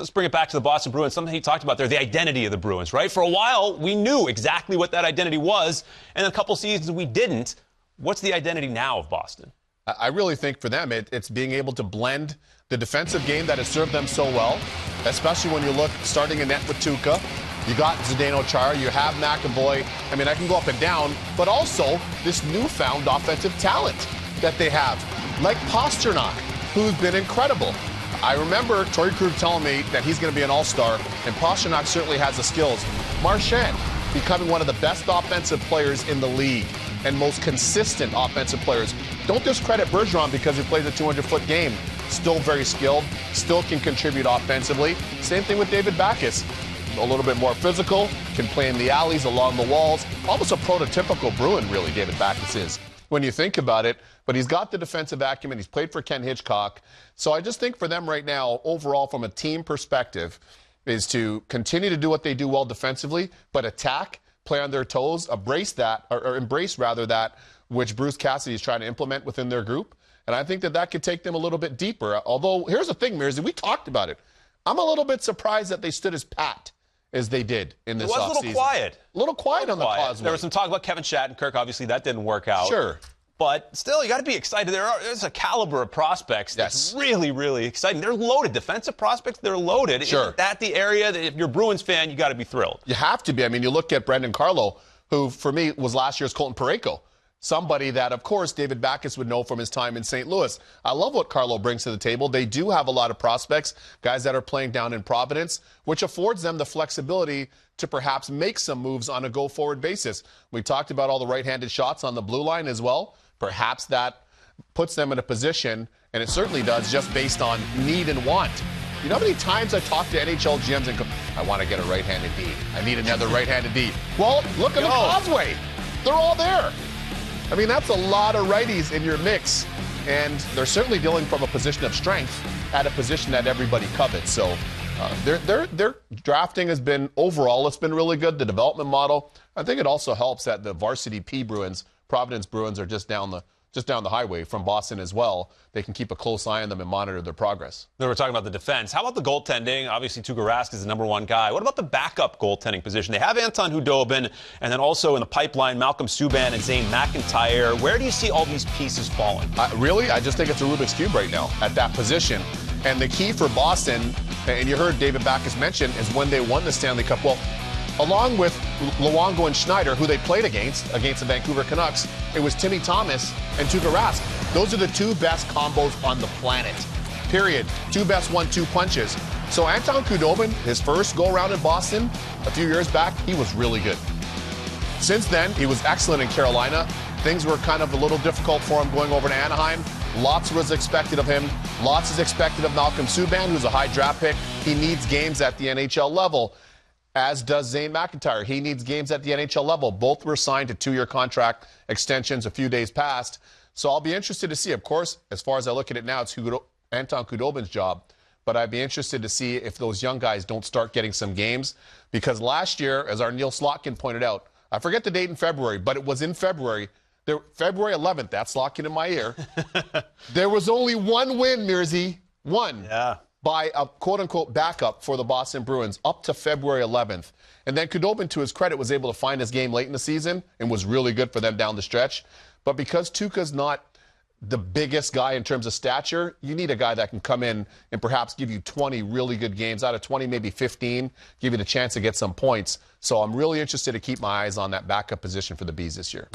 let's bring it back to the Boston Bruins. Something he talked about there, the identity of the Bruins, right? For a while, we knew exactly what that identity was, and a couple seasons we didn't. What's the identity now of Boston? I really think for them, it's being able to blend the defensive game that has served them so well, especially when you look starting in net with Tuukka. You got Zdeno Chara, you have McAvoy. I mean, I can go up and down, but also this newfound offensive talent that they have, like Pasternak, who's been incredible. I remember Torrey Krug telling me that he's going to be an all-star, and Pasternak certainly has the skills. Marchand becoming one of the best offensive players in the league and most consistent offensive players. Don't discredit Bergeron because he plays a 200-foot game. Still very skilled, still can contribute offensively. Same thing with David Backes. A little bit more physical, can play in the alleys, along the walls. Almost a prototypical Bruin, really, David Backes is, when you think about it. But he's got the defensive acumen. He's played for Ken Hitchcock. So I just think for them right now, overall, from a team perspective, is to continue to do what they do well defensively, but attack, play on their toes, embrace that which Bruce Cassidy is trying to implement within their group. And I think that could take them a little bit deeper. Although, here's the thing, Mears, we talked about it. I'm a little bit surprised that they stood as pat as they did in this offseason. It was a little quiet. A little quiet on the causeway. There was some talk about Kevin Shattenkirk. Obviously, that didn't work out. Sure. But still, you got to be excited. There's a caliber of prospects that's really, really exciting. They're loaded. Defensive prospects, they're loaded. Sure. Isn't that the area that if you're a Bruins fan, you got to be thrilled? You have to be. I mean, you look at Brendan Carlo, who, for me, was last year's Colton Parayko. Somebody that, of course, David Backes would know from his time in St. Louis. I love what Carlo brings to the table. They do have a lot of prospects, guys that are playing down in Providence, which affords them the flexibility to perhaps make some moves on a go-forward basis. We talked about all the right-handed shots on the blue line as well. Perhaps that puts them in a position, and it certainly does, just based on need and want. You know how many times I talk to NHL GMs and go, I want to get a right-handed D. I need another right-handed D. Well, look at the causeway. They're all there. I mean, that's a lot of righties in your mix, and they're certainly dealing from a position of strength at a position that everybody covets. So their drafting has been, overall, it's been really good. The development model, I think it also helps that the varsity P Bruins, Providence Bruins, are just down the highway from Boston as well. They can keep a close eye on them and monitor their progress. Then we're talking about the defense. How about the goaltending? Obviously, Tuukka Rask is the #1 guy. What about the backup goaltending position? They have Anton Khudobin, and then also in the pipeline, Malcolm Subban and Zane McIntyre. Where do you see all these pieces falling? Really, I just think it's a Rubik's Cube right now at that position. And the key for Boston, and you heard David Backes mention, is when they won the Stanley Cup. Well, along with Luongo and Schneider, who they played against the Vancouver Canucks, it was Timmy Thomas and Tuukka Rask. Those are the two best combos on the planet, period. Two best 1-2 punches. So Anton Khudobin, his first go-around in Boston a few years back, he was really good. Since then, he was excellent in Carolina. Things were kind of a little difficult for him going over to Anaheim. Lots was expected of him. Lots is expected of Malcolm Subban, who's a high draft pick. He needs games at the NHL level, as does Zane McIntyre. He needs games at the NHL level. Both were signed to 2-year contract extensions a few days past. So I'll be interested to see. Of course, as far as I look at it now, it's Anton Khudobin's job. But I'd be interested to see if those young guys don't start getting some games. Because last year, as our Neil Slotkin pointed out, I forget the date in February, but it was in February. February 11th, that's Slotkin in my ear. There was only one win, Mearsy. One. Yeah. By a quote-unquote backup for the Boston Bruins up to February 11th. And then Khudobin, to his credit, was able to find his game late in the season and was really good for them down the stretch. But because Tuukka's not the biggest guy in terms of stature, you need a guy that can come in and perhaps give you 20 really good games. Out of 20, maybe 15, give you the chance to get some points. So I'm really interested to keep my eyes on that backup position for the Bees this year.